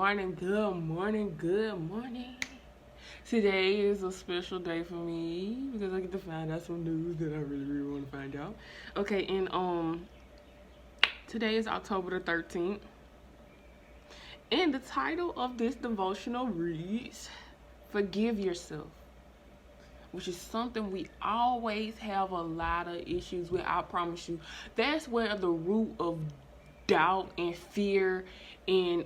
morning, good morning, good morning. Today is a special day for me because I get to find out some news that I really want to find out. Okay, and today is October the 13th. And the title of this devotional reads Forgive Yourself, which is something we always have a lot of issues with. I promise you. That's where the root of doubt and fear and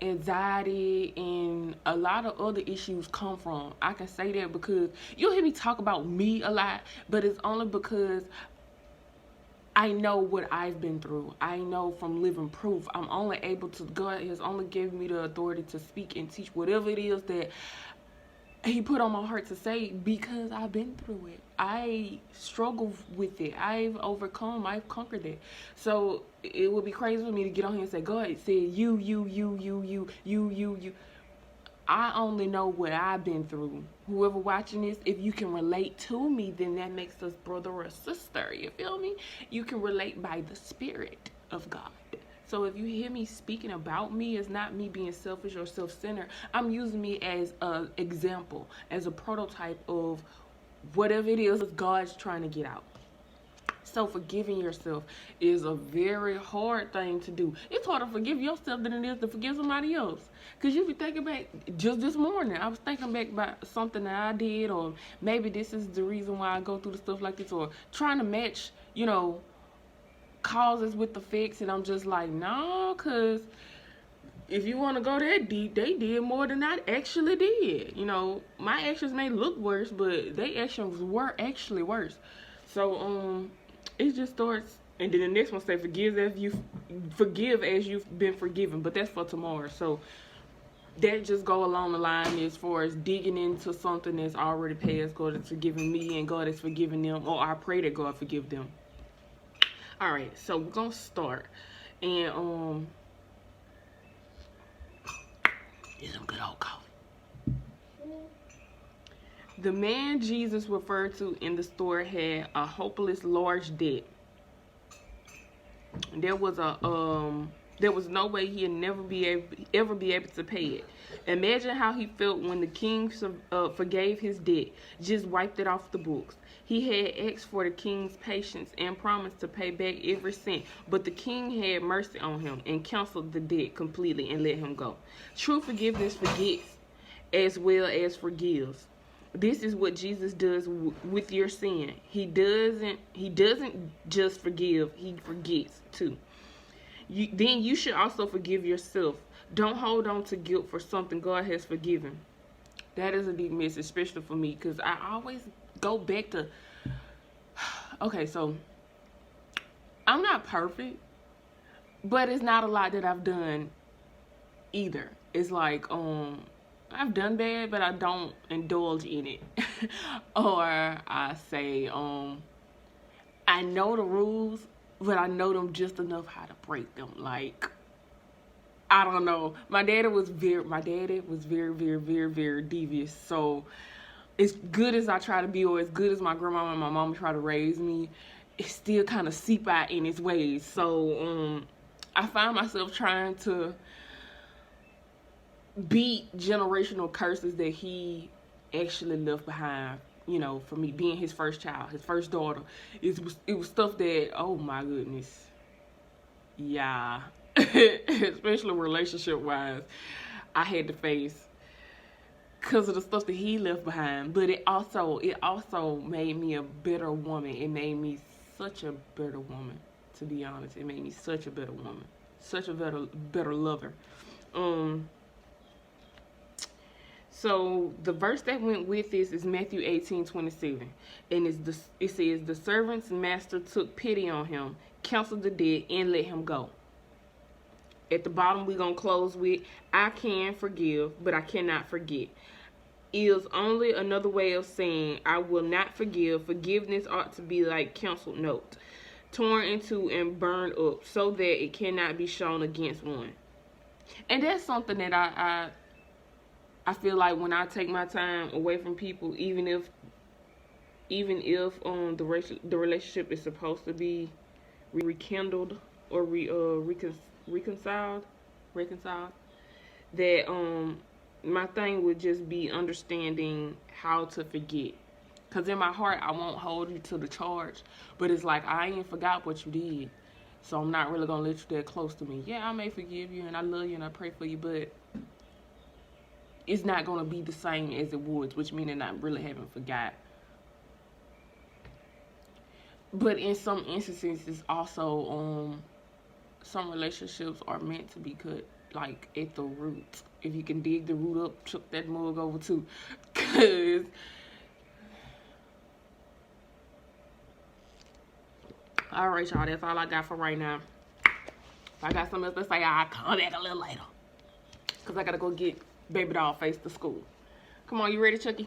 anxiety and a lot of other issues come from. I can say that because you'll hear me talk about me a lot, but it's only because I know what I've been through. I know from living proof. I'm only able to, God has only given me the authority to speak and teach whatever it is that He put on my heart to say because I've been through it. I struggle with it. I've overcome. I've conquered it. So it would be crazy for me to get on here and say, God said you. I only know what I've been through. Whoever watching this, if you can relate to me, then that makes us brother or sister. You feel me? You can relate by the Spirit of God. So if you hear me speaking about me, it's not me being selfish or self-centered. I'm using me as an example, as a prototype of whatever it is God's trying to get out. So forgiving yourself is a very hard thing to do. It's harder to forgive yourself than it is to forgive somebody else. Because you be thinking back, just this morning, I was thinking back about something that I did, or maybe this is the reason why I go through the stuff like this, or trying to match, causes with effects, and I'm just like, nah, because if you want to go that deep, they did more than I actually did. My actions may look worse, but they actions were actually worse. So it just starts, and then the next one say forgive as you've been forgiven, but that's for tomorrow. So that just go along the line as far as digging into something that's already past. God is forgiving me and God is forgiving them, or I pray that God forgive them. All right, so we're gonna start, and get some good old coffee. The man Jesus referred to in the story had a hopeless large debt. There was no way he'd ever be able to pay it. Imagine how he felt when the king forgave his debt, just wiped it off the books. He had asked for the king's patience and promised to pay back every cent, but the king had mercy on him and canceled the debt completely and let him go. True forgiveness forgets as well as forgives. This is what Jesus does with your sin. He doesn't just forgive, he forgets too. Then you should also forgive yourself. Don't hold on to guilt for something God has forgiven. That is a deep message, especially for me, because I always go back to, okay, so I'm not perfect, but it's not a lot that I've done either. It's like, I've done bad, but I don't indulge in it. Or I say, I know the rules, but I know them just enough how to break them. Like, I don't know. My daddy was very, very devious. So as good as I try to be, or as good as my grandma and my mama try to raise me, it still kind of seep out in its ways. So I find myself trying to beat generational curses that he actually left behind. For me being his first child, his first daughter, it was stuff that, oh my goodness, yeah, especially relationship wise, I had to face because of the stuff that he left behind. But it also made me a better woman. It made me such a better woman, to be honest. It made me such a better woman, such a better lover. So the verse that went with this is Matthew 18:27, and it says, the servant's master took pity on him, canceled the debt, and let him go. At the bottom, we're going to close with, I can forgive, but I cannot forget. Is only another way of saying, I will not forgive. Forgiveness ought to be like canceled note, torn into and burned up, so that it cannot be shown against one. And that's something that I feel like when I take my time away from people, even if the relationship is supposed to be rekindled or reconciled, that my thing would just be understanding how to forget. Because in my heart, I won't hold you to the charge. But it's like, I ain't forgot what you did. So I'm not really going to let you that close to me. Yeah, I may forgive you and I love you and I pray for you. But it's not going to be the same as it was. Which means I really haven't forgot. But in some instances, it's also, some relationships are meant to be cut, like, at the root. If you can dig the root up, chuck that mug over too. Because alright, y'all, that's all I got for right now. If I got something else to say, I'll come back a little later. Because I got to go get baby doll face to school. Come on, you ready, Chucky?